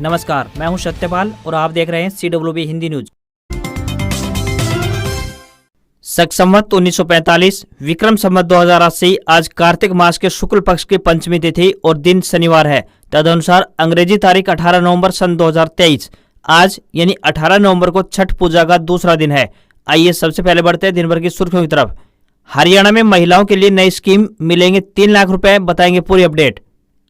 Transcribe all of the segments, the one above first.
नमस्कार, मैं हूं सत्यपाल और आप देख रहे हैं CWB हिंदी न्यूज। शक संवत 1945 विक्रम संवत 2080 आज कार्तिक मास के शुक्ल पक्ष की पंचमी तिथि और दिन शनिवार है। तदनुसार अंग्रेजी तारीख 18 नवंबर सन 2023 आज यानी 18 नवंबर को छठ पूजा का दूसरा दिन है। आइए सबसे पहले बढ़ते हैं दिन भर की सुर्खियों की तरफ। हरियाणा में महिलाओं के लिए नई स्कीम, मिलेंगे 3 लाख रुपए, बताएंगे पूरी अपडेट।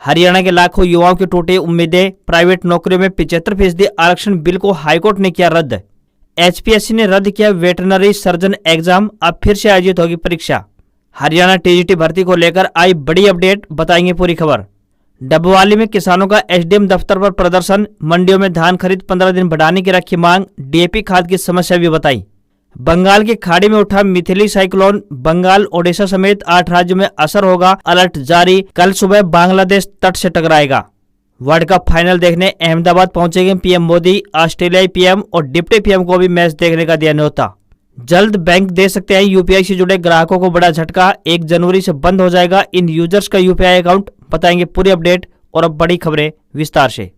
हरियाणा के लाखों युवाओं की टूटी उम्मीदें, प्राइवेट नौकरियों में 75% आरक्षण बिल को हाईकोर्ट ने किया रद्द। HPSC ने रद्द किया वेटरनरी सर्जन एग्जाम, अब फिर से आयोजित होगी परीक्षा। हरियाणा TGT भर्ती को लेकर आई बड़ी अपडेट, बताएंगे पूरी खबर। डबवाली में किसानों का SDM दफ्तर पर प्रदर्शन, मंडियों में धान खरीद 15 दिन बढ़ाने की रखी मांग, DAP खाद की समस्या भी बताई। बंगाल की खाड़ी में उठा मिथिली साइक्लोन, बंगाल ओडिशा समेत 8 राज्यों में असर होगा, अलर्ट जारी। कल सुबह बांग्लादेश तट से टकराएगा। वर्ल्ड कप फाइनल देखने अहमदाबाद पहुंचेंगे PM मोदी, ऑस्ट्रेलियाई PM और डिप्टी PM को भी मैच देखने का दिया न्योता। जल्द बैंक दे सकते हैं UPI से जुड़े ग्राहकों को बड़ा झटका, 1 जनवरी से बंद हो जाएगा इन यूजर्स का UPI अकाउंट, बताएंगे पूरी अपडेट। और अब बड़ी खबरें विस्तार से।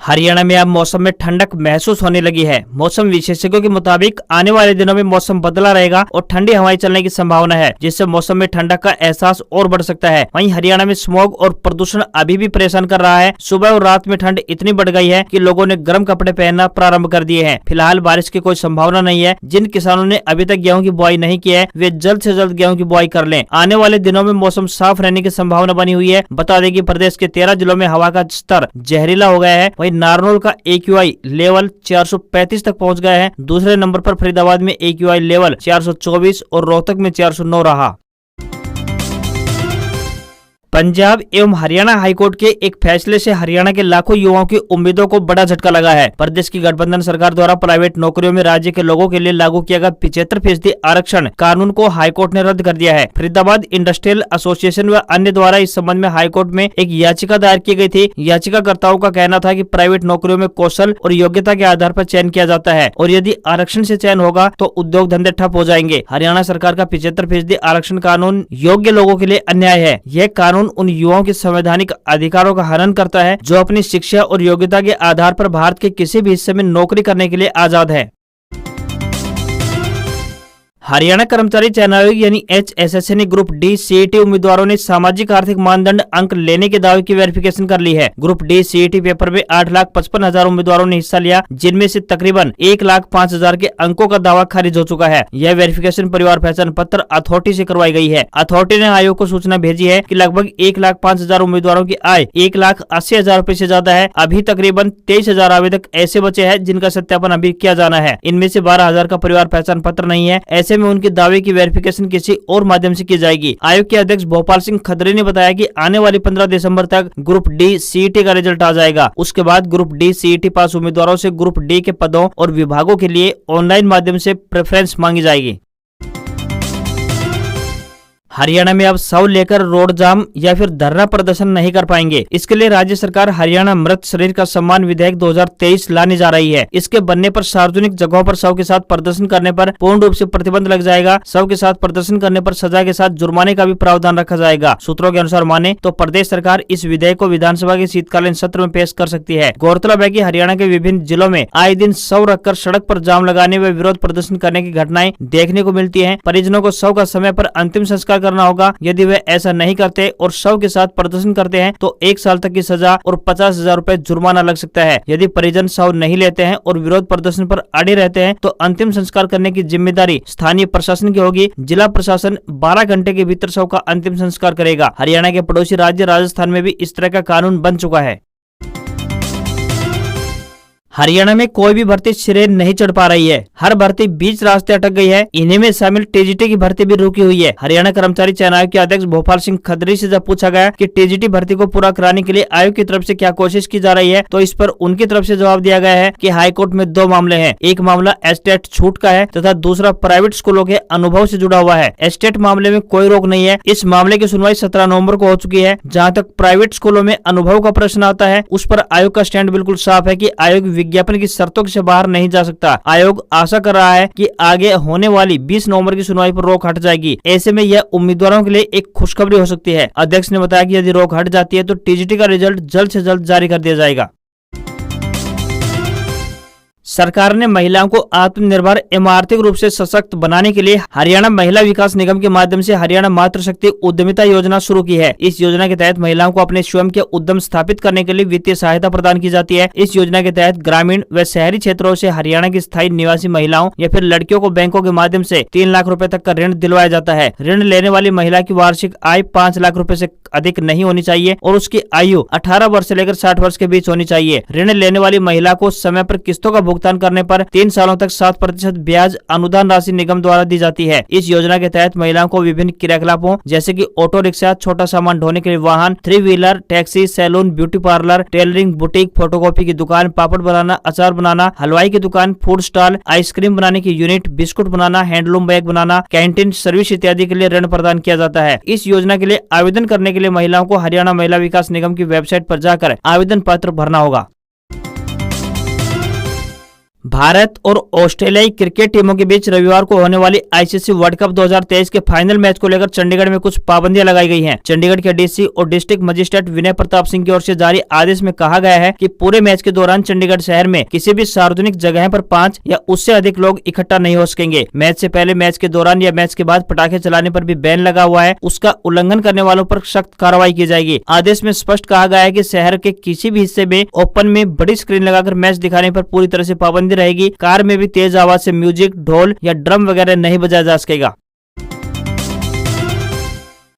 हरियाणा में अब मौसम में ठंडक महसूस होने लगी है। मौसम विशेषज्ञों के मुताबिक आने वाले दिनों में मौसम बदला रहेगा और ठंडी हवाएं चलने की संभावना है, जिससे मौसम में ठंडक का एहसास और बढ़ सकता है। वहीं हरियाणा में स्मॉग और प्रदूषण अभी भी परेशान कर रहा है। सुबह और रात में ठंड इतनी बढ़ गई है कि लोगों ने गर्म कपड़े पहनना प्रारंभ कर दिए हैं। फिलहाल बारिश की कोई संभावना नहीं है। जिन किसानों ने अभी तक गेहूं की बुआई नहीं की है, वे जल्द से जल्द गेहूं की बुआई कर लें। आने वाले दिनों में मौसम साफ रहने की संभावना बनी हुई है। बता दें कि प्रदेश के 13 जिलों में हवा का स्तर जहरीला हो गया है। वहीं नारनौल का AQI लेवल 435 तक पहुंच गया है। दूसरे नंबर पर फरीदाबाद में AQI लेवल 424 और रोहतक में 409 रहा। पंजाब एवं हरियाणा हाईकोर्ट के एक फैसले से हरियाणा के लाखों युवाओं की उम्मीदों को बड़ा झटका लगा है। प्रदेश की गठबंधन सरकार द्वारा प्राइवेट नौकरियों में राज्य के लोगों के लिए लागू किया गया 75% आरक्षण कानून को हाईकोर्ट ने रद्द कर दिया है। फरीदाबाद इंडस्ट्रियल एसोसिएशन व अन्य द्वारा इस संबंध में हाईकोर्ट में एक याचिका दायर की गई थी। याचिकाकर्ताओं का कहना था कि प्राइवेट नौकरियों में कौशल और योग्यता के आधार पर चयन किया जाता है और यदि आरक्षण से चयन होगा तो उद्योग धंधे ठप हो जाएंगे। हरियाणा सरकार का 75% आरक्षण कानून योग्य लोगों के लिए अन्याय है। यह कानून उन युवाओं के संवैधानिक अधिकारों का हनन करता है जो अपनी शिक्षा और योग्यता के आधार पर भारत के किसी भी हिस्से में नौकरी करने के लिए आजाद है। हरियाणा कर्मचारी चयन आयोग यानी HSSA ने ग्रुप D CET उम्मीदवारों ने सामाजिक आर्थिक मानदंड अंक लेने के दावे की वेरिफिकेशन कर ली है। ग्रुप D CET पेपर में 8,55,000 उम्मीदवारों ने हिस्सा लिया, जिनमें से तकरीबन 1,05,000 के अंकों का दावा खारिज हो चुका है। यह वेरिफिकेशन परिवार पहचान पत्र अथॉरिटी से करवाई गई है। अथॉरिटी ने आयोग को सूचना भेजी है कि लगभग 1,05,000 उम्मीदवारों की आय 1,80,000 रूपए से ज्यादा है। अभी तकरीबन 23,000 आवेदक ऐसे बचे हैं जिनका सत्यापन अभी किया जाना है। इनमें से 12,000 का परिवार पहचान पत्र नहीं है। ऐसे में उनके दावे की वेरिफिकेशन किसी और माध्यम से की जाएगी। आयोग के अध्यक्ष भोपाल सिंह खत्री ने बताया कि आने वाली 15 दिसंबर तक ग्रुप D CET का रिजल्ट आ जाएगा। उसके बाद ग्रुप D CET पास उम्मीदवारों से ग्रुप D के पदों और विभागों के लिए ऑनलाइन माध्यम से प्रेफरेंस मांगी जाएगी। हरियाणा में अब शव लेकर रोड जाम या फिर धरना प्रदर्शन नहीं कर पाएंगे। इसके लिए राज्य सरकार हरियाणा मृत शरीर का सम्मान विधेयक 2023 लाने जा रही है। इसके बनने पर सार्वजनिक जगहों पर शव के साथ प्रदर्शन करने पर पूर्ण रूप से प्रतिबंध लग जाएगा। शव के साथ प्रदर्शन करने पर सजा के साथ जुर्माने का भी प्रावधान रखा जाएगा। सूत्रों के अनुसार माने तो प्रदेश सरकार इस विधेयक को विधानसभा के शीतकालीन सत्र में पेश कर सकती है। गौरतलब है कि हरियाणा के विभिन्न जिलों में आए दिन शव रखकर सड़क पर जाम लगाने व विरोध प्रदर्शन करने की घटनाएं देखने को मिलती है। परिजनों को शव का समय पर अंतिम संस्कार करना होगा। यदि वे ऐसा नहीं करते और शव के साथ प्रदर्शन करते हैं तो 1 साल तक की सजा और 50,000 रूपए जुर्माना लग सकता है। यदि परिजन शव नहीं लेते हैं और विरोध प्रदर्शन पर अड़े रहते हैं तो अंतिम संस्कार करने की जिम्मेदारी स्थानीय प्रशासन की होगी। जिला प्रशासन 12 घंटे के भीतर शव का अंतिम संस्कार करेगा। हरियाणा के पड़ोसी राज्य राजस्थान में भी इस तरह का कानून बन चुका है। हरियाणा में कोई भी भर्ती सिरे नहीं चढ़ पा रही है। हर भर्ती बीच रास्ते अटक गई है। इन्हीं में शामिल TGT की भर्ती भी रुकी हुई है। हरियाणा कर्मचारी चयन आयोग के अध्यक्ष भोपाल सिंह खत्री से जब पूछा गया कि TGT भर्ती को पूरा कराने के लिए आयोग की तरफ से क्या कोशिश की जा रही है, तो इस पर उनकी तरफ से जवाब दिया गया है कि हाईकोर्ट में 2 मामले हैं। एक मामला एस्टेट छूट का है तथा दूसरा प्राइवेट स्कूलों के अनुभव से जुड़ा हुआ है। एस्टेट मामले में कोई रोक नहीं है। इस मामले की सुनवाई 17 नवंबर को हो चुकी है। जहाँ तक प्राइवेट स्कूलों में अनुभव का प्रश्न आता है, उस पर आयोग का स्टैंड बिल्कुल साफ है कि आयोग विज्ञापन की शर्तों से बाहर नहीं जा सकता। आयोग आशा कर रहा है कि आगे होने वाली 20 नवंबर की सुनवाई पर रोक हट जाएगी। ऐसे में यह उम्मीदवारों के लिए एक खुशखबरी हो सकती है। अध्यक्ष ने बताया कि यदि रोक हट जाती है तो टीजीटी का रिजल्ट जल्द से जल्द जारी कर दिया जाएगा। सरकार ने महिलाओं को आत्मनिर्भर एवं आर्थिक रूप से सशक्त बनाने के लिए हरियाणा महिला विकास निगम के माध्यम से हरियाणा मातृशक्ति उद्यमिता योजना शुरू की है। इस योजना के तहत महिलाओं को अपने स्वयं के उद्यम स्थापित करने के लिए वित्तीय सहायता प्रदान की जाती है। इस योजना के तहत ग्रामीण व शहरी क्षेत्रों से हरियाणा की स्थायी निवासी महिलाओं या फिर लड़कियों को बैंकों के माध्यम से 3 लाख रुपए तक का ऋण दिलवाया जाता है। ऋण लेने वाली महिला की वार्षिक आय 5 लाख रुपए से अधिक नहीं होनी चाहिए और उसकी आयु 18 वर्ष से लेकर 60 वर्ष के बीच होनी चाहिए। ऋण लेने वाली महिला को समय पर किस्तों का भुगतान करने पर 3 सालों तक 7% ब्याज अनुदान राशि निगम द्वारा दी जाती है। इस योजना के तहत महिलाओं को विभिन्न क्रियाकलापों जैसे कि ऑटो रिक्शा, छोटा सामान ढोने के लिए वाहन, 3 wheeler, taxi, salon, beauty parlour, tailoring, boutique, photocopy की दुकान, पापड़ बनाना, अचार बनाना, हलवाई की दुकान, फूड स्टॉल, आइसक्रीम बनाने की यूनिट, बिस्कुट बनाना, हैंडलूम बैग बनाना, कैंटीन सर्विस इत्यादि के लिए ऋण प्रदान किया जाता है। इस योजना के लिए आवेदन करने के लिए महिलाओं को हरियाणा महिला विकास निगम की वेबसाइट पर जाकर आवेदन पत्र भरना होगा। भारत और ऑस्ट्रेलियाई क्रिकेट टीमों के बीच रविवार को होने वाली आईसीसी वर्ल्ड कप 2023 के फाइनल मैच को लेकर चंडीगढ़ में कुछ पाबंदियां लगाई गई हैं। चंडीगढ़ के डीसी और डिस्ट्रिक्ट मजिस्ट्रेट विनय प्रताप सिंह की ओर से जारी आदेश में कहा गया है कि पूरे मैच के दौरान चंडीगढ़ शहर में किसी भी सार्वजनिक जगह पर 5 या उससे अधिक लोग इकट्ठा नहीं हो सकेंगे। मैच से पहले, मैच के दौरान या मैच के बाद पटाखे चलाने पर भी बैन लगा हुआ है। उसका उल्लंघन करने वालों पर सख्त कार्रवाई की जाएगी। आदेश में स्पष्ट कहा गया है कि शहर के किसी भी हिस्से में ओपन में बड़ी स्क्रीन लगाकर मैच दिखाने पर पूरी तरह से पाबंदी रहेगी। कार में भी तेज आवाज से म्यूजिक, ढोल या ड्रम वगैरह नहीं बजाया जा सकेगा।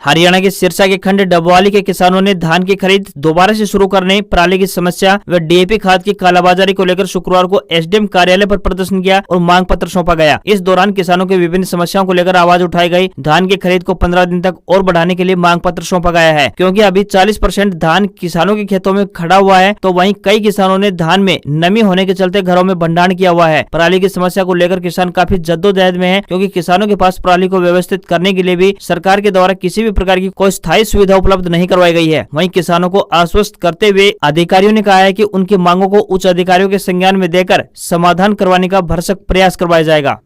हरियाणा के सिरसा के खंड डबवाली के किसानों ने धान की खरीद दोबारा से शुरू करने, पराली की समस्या व डीएपी खाद की कालाबाजारी को लेकर शुक्रवार को एसडीएम कार्यालय पर प्रदर्शन किया और मांग पत्र सौंपा गया। इस दौरान किसानों के विभिन्न समस्याओं को लेकर आवाज उठाई गई। धान की खरीद को 15 दिन तक और बढ़ाने के लिए मांग पत्र सौंपा गया है, क्योंकि अभी 40% धान किसानों के खेतों में खड़ा हुआ है, तो वहीं कई किसानों ने धान में नमी होने के चलते घरों में भंडारण किया हुआ है। पराली की समस्या को लेकर किसान काफी जद्दोजहद में है, क्योंकि किसानों के पास पराली को व्यवस्थित करने के लिए भी सरकार के द्वारा किसी भी प्रकार की कोई स्थायी सुविधा उपलब्ध नहीं करवाई गई है। वहीं किसानों को आश्वस्त करते हुए अधिकारियों ने कहा है कि उनकी मांगों को उच्च अधिकारियों के संज्ञान में देकर समाधान करवाने का भरसक प्रयास करवाया जाएगा।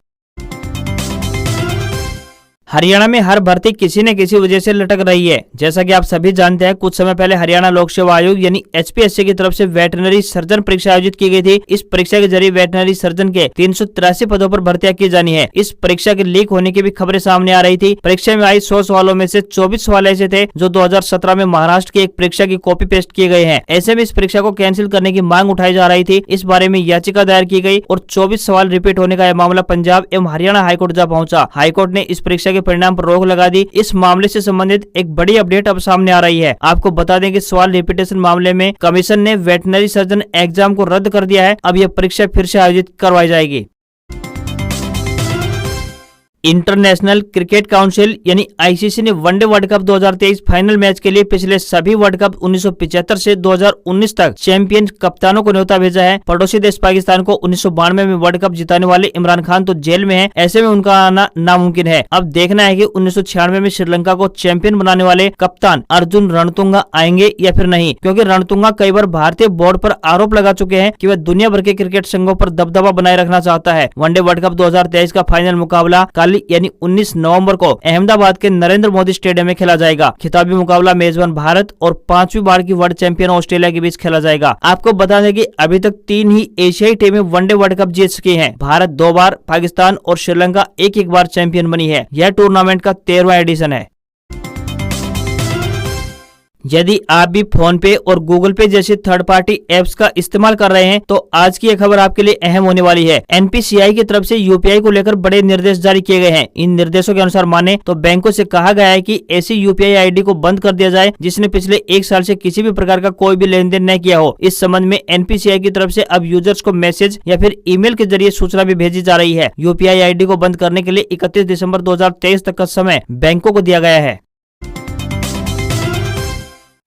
हरियाणा में हर भर्ती किसी न किसी वजह से लटक रही है। जैसा कि आप सभी जानते हैं, कुछ समय पहले हरियाणा लोक सेवा आयोग यानी एचपीएससी की तरफ से वेटरनरी सर्जन परीक्षा आयोजित की गई थी। इस परीक्षा के जरिए वेटरनरी सर्जन के 383 पदों पर भर्तियां की जानी है। इस परीक्षा के लीक होने की भी खबरें सामने आ रही थी। परीक्षा में आई 100 सवालों में से 24 सवाल ऐसे थे जो 2017 में महाराष्ट्र की एक परीक्षा की कॉपी पेस्ट किए गए हैं। ऐसे में इस परीक्षा को कैंसिल करने की मांग उठाई जा रही थी। इस बारे में याचिका दायर की गई और 24 सवाल रिपीट होने का यह मामला पंजाब एवं हरियाणा हाईकोर्ट जा पहुंचा। हाईकोर्ट ने इस परीक्षा के परिणाम पर रोक लगा दी। इस मामले से संबंधित एक बड़ी अपडेट अब सामने आ रही है। आपको बता दें कि सवाल रिपीटेशन मामले में कमीशन ने वेटरनरी सर्जन एग्जाम को रद्द कर दिया है। अब यह परीक्षा फिर से आयोजित करवाई जाएगी। इंटरनेशनल क्रिकेट काउंसिल यानी आईसीसी ने one day world cup 2023 final match के लिए पिछले सभी वर्ल्ड कप 1975 से 2019 तक चैंपियन कप्तानों को न्योता भेजा है। पड़ोसी देश पाकिस्तान को 1992 में वर्ल्ड कप जिताने वाले इमरान खान तो जेल में है, ऐसे में उनका आना नामुमकिन है। अब देखना है कि 1996 में श्रीलंका को चैंपियन बनाने वाले कप्तान अर्जुन रणतुंगा आएंगे या फिर नहीं, क्योंकि रणतुंगा कई बार भारतीय बोर्ड पर आरोप लगा चुके हैं कि वह दुनिया भर के क्रिकेट संघों पर दबदबा बनाए रखना चाहता है। वनडे वर्ल्ड कप 2023 का फाइनल मुकाबला यानी 19 नवंबर को अहमदाबाद के नरेंद्र मोदी स्टेडियम में खेला जाएगा। खिताबी मुकाबला मेजबान भारत और 5वीं बार की वर्ल्ड चैंपियन ऑस्ट्रेलिया के बीच खेला जाएगा। आपको बता दें कि अभी तक 3 ही एशियाई टीमें वनडे वर्ल्ड कप जीत चुकी हैं। भारत 2 बार, पाकिस्तान और श्रीलंका एक बार चैंपियन बनी है। यह टूर्नामेंट का 13वां एडिशन है। यदि आप भी फोन पे और गूगल पे जैसी थर्ड पार्टी एप्स का इस्तेमाल कर रहे हैं तो आज की यह खबर आपके लिए अहम होने वाली है। एनपीसीआई की तरफ से यूपीआई को लेकर बड़े निर्देश जारी किए गए हैं। इन निर्देशों के अनुसार माने तो बैंकों से कहा गया है कि ऐसी यूपीआई आईडी को बंद कर दिया जाए जिसने पिछले 1 साल से किसी भी प्रकार का कोई भी लेन देन न किया हो। इस संबंध में एनपीसीआई की तरफ से अब यूजर्स को मैसेज या फिर ईमेल के जरिए सूचना भी भेजी जा रही है। यूपीआई आईडी को बंद करने के लिए 31 दिसंबर 2023 तक का समय बैंकों को दिया गया है।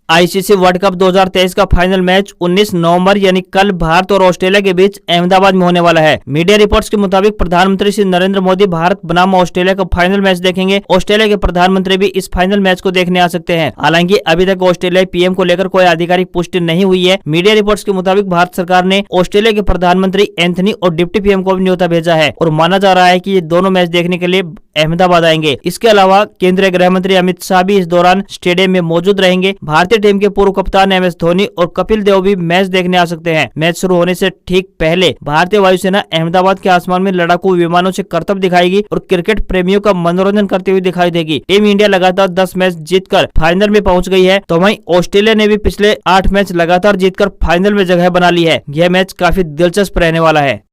आईसीसी वर्ल्ड कप 2023 का फाइनल मैच 19 नवंबर यानी कल भारत और ऑस्ट्रेलिया के बीच अहमदाबाद में होने वाला है। मीडिया रिपोर्ट्स के मुताबिक प्रधानमंत्री श्री नरेंद्र मोदी भारत बनाम ऑस्ट्रेलिया का फाइनल मैच देखेंगे। ऑस्ट्रेलिया के प्रधानमंत्री भी इस फाइनल मैच को देखने आ सकते हैं। हालांकि अभी तक ऑस्ट्रेलियाई पीएम को लेकर कोई आधिकारिक पुष्टि नहीं हुई है। मीडिया रिपोर्ट्स के मुताबिक भारत सरकार ने ऑस्ट्रेलिया के प्रधानमंत्री एंथनी और डिप्टी पीएम को भी न्योता भेजा है और माना जा रहा है कि ये दोनों मैच देखने के लिए अहमदाबाद आएंगे। इसके अलावा केंद्रीय गृह मंत्री अमित शाह भी इस दौरान स्टेडियम में मौजूद रहेंगे। भारतीय टीम के पूर्व कप्तान MS धोनी और कपिल देव भी मैच देखने आ सकते हैं। मैच शुरू होने से ठीक पहले भारतीय वायुसेना अहमदाबाद के आसमान में लड़ाकू विमानों से करतब दिखाएगी और क्रिकेट प्रेमियों का मनोरंजन करते हुए दिखाई देगी। टीम इंडिया लगातार 10 मैच जीतकर फाइनल में पहुंच गई है, तो वहीं ऑस्ट्रेलिया ने भी पिछले 8 मैच लगातार जीतकर फाइनल में जगह बना ली है। यह मैच काफी दिलचस्प रहने वाला है।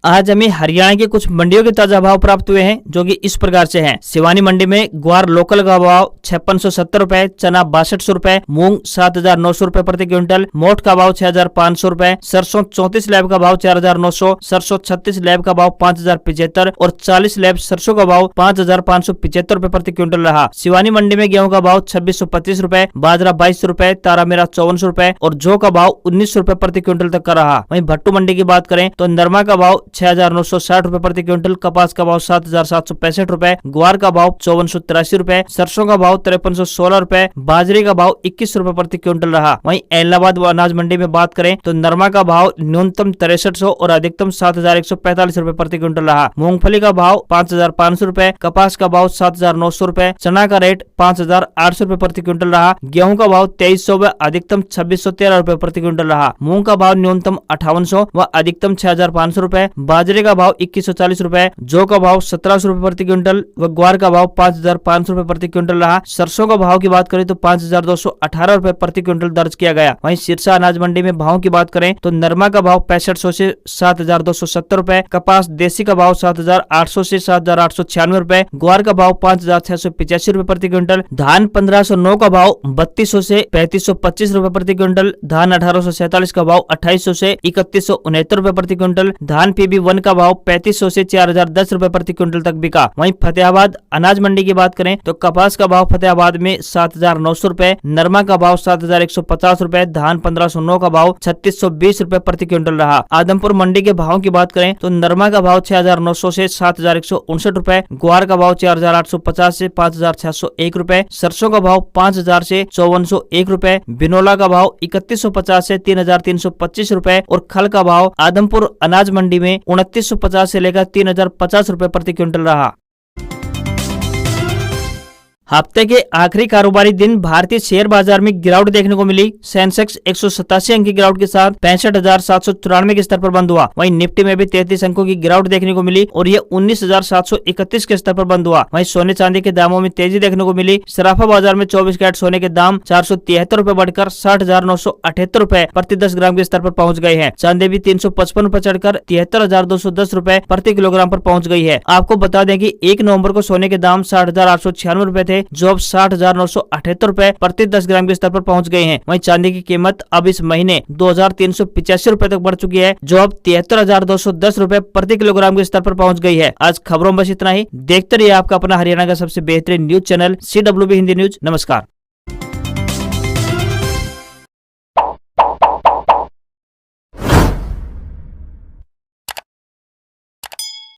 आज हमें हरियाणा की कुछ मंडियों के ताजा भाव प्राप्त हुए हैं, जो कि इस प्रकार से हैं। सिवानी मंडी में ग्वार लोकल का भाव 5670 रुपए, चना 6200 रुपए, मूंग 7900 रुपए प्रति क्विंटल, मोठ का भाव 6500 रुपए, सरसों 34 लैब का भाव 4900, सरसों 36 लैब का भाव 5075 और 40 लैब सरसों का भाव 5575 रुपए प्रति क्विंटल रहा। सिवानी मंडी में गेहूं का भाव 2625 रुपए, बाजरा 2200 रुपए, तारा मेरा 5400 रुपए और जौ का भाव 1900 रुपए प्रति क्विंटल तक का रहा। वहीं भट्टू मंडी की बात करें तो नरमा का भाव 6960 रुपए प्रति क्विंटल, कपास का भाव 7765 रुपए, ग्वार का भाव 5483 रुपए, सरसों का भाव 5316 रुपए, बाजरे का भाव 21 रुपए प्रति क्विंटल रहा। वहीं इलाहाबाद अनाज मंडी में बात करें तो नरमा का भाव न्यूनतम 6300 और अधिकतम 7145 रुपए प्रति क्विंटल रहा। मूंगफली का भाव 5500 रुपए, कपास का भाव 7900 रुपए, चना का रेट 5800 रुपए प्रति क्विंटल रहा। गेहूं का भाव 2300 व अधिकतम 2613 रुपए प्रति क्विंटल रहा। मूंग का भाव न्यूनतम 5800 व अधिकतम 6500 रुपए, बाजरे का भाव 2140 रुपए, जौ का भाव 1700 रुपए प्रति क्विंटल व ग्वार का भाव 5500 रुपए प्रति क्विंटल रहा। सरसों का भाव की बात करें तो 5218 रुपए प्रति क्विंटल दर्ज किया गया। वहीं सिरसा अनाज मंडी में भाव की बात करें तो नरमा का भाव 6500 से 7270 रुपए, कपास देसी का भाव 7800 से 7896 रुपए, ग्वार का भाव 5685 रुपए प्रति क्विंटल, धान 1509 का भाव 3200 से 3525 रुपए प्रति क्विंटल, धान 1847 का भाव 2800 से 3169 रुपए प्रति क्विंटल, धान PB1 का भाव 3500 से 4010 रुपए प्रति क्विंटल तक बिका। वहीं फतेहाबाद अनाज मंडी की बात करें तो कपास का भाव फतेहाबाद में 7900 रुपए, नरमा का भाव 7150 रुपए, धान 1509 का भाव 3620 रुपए प्रति क्विंटल रहा। आदमपुर मंडी के भाव की बात करें तो नरमा का भाव 6900 से 7159 रुपए, ग्वार का भाव 4850 से 5601 रुपए, सरसों का भाव 5000 से 5401 रुपए, बिनोला का भाव 3150 से 3325 रुपए और खल का भाव आदमपुर अनाज मंडी में 2950 से लेकर 3050 रुपए प्रति क्विंटल रहा। हफ्ते के आखिरी कारोबारी दिन भारतीय शेयर बाजार में गिरावट देखने को मिली। सेंसेक्स 187 अंक की गिरावट के साथ 65,794 के स्तर पर बंद हुआ। वहीं निफ्टी में भी 33 अंकों की गिरावट देखने को मिली और यह 19,731 के स्तर पर बंद हुआ। वहीं सोने चांदी के दामों में तेजी देखने को मिली। सराफा बाजार में 24 कैरेट सोने के दाम 473 रुपए बढ़कर 60,978 रुपए प्रति 10 ग्राम के स्तर पर पहुंच गए हैं। चांदी भी 355 रुपए चढ़कर 73,210 रुपए प्रति किलोग्राम पर पहुंच गई है। आपको बता दें कि 1 नवंबर को सोने के दाम 60,896 रुपए थे, जो अब 60,978 रुपए प्रति 10 ग्राम के स्तर पर पहुंच गए हैं। वहीं चांदी की कीमत अब इस महीने 2,385 रुपए तक बढ़ चुकी है, जो अब 73,210 रुपए प्रति किलोग्राम के स्तर पर पहुंच गई है। आज खबरों में बस इतना ही। देखते रहिए आपका अपना हरियाणा का सबसे बेहतरीन news channel CWB Hindi news. नमस्कार।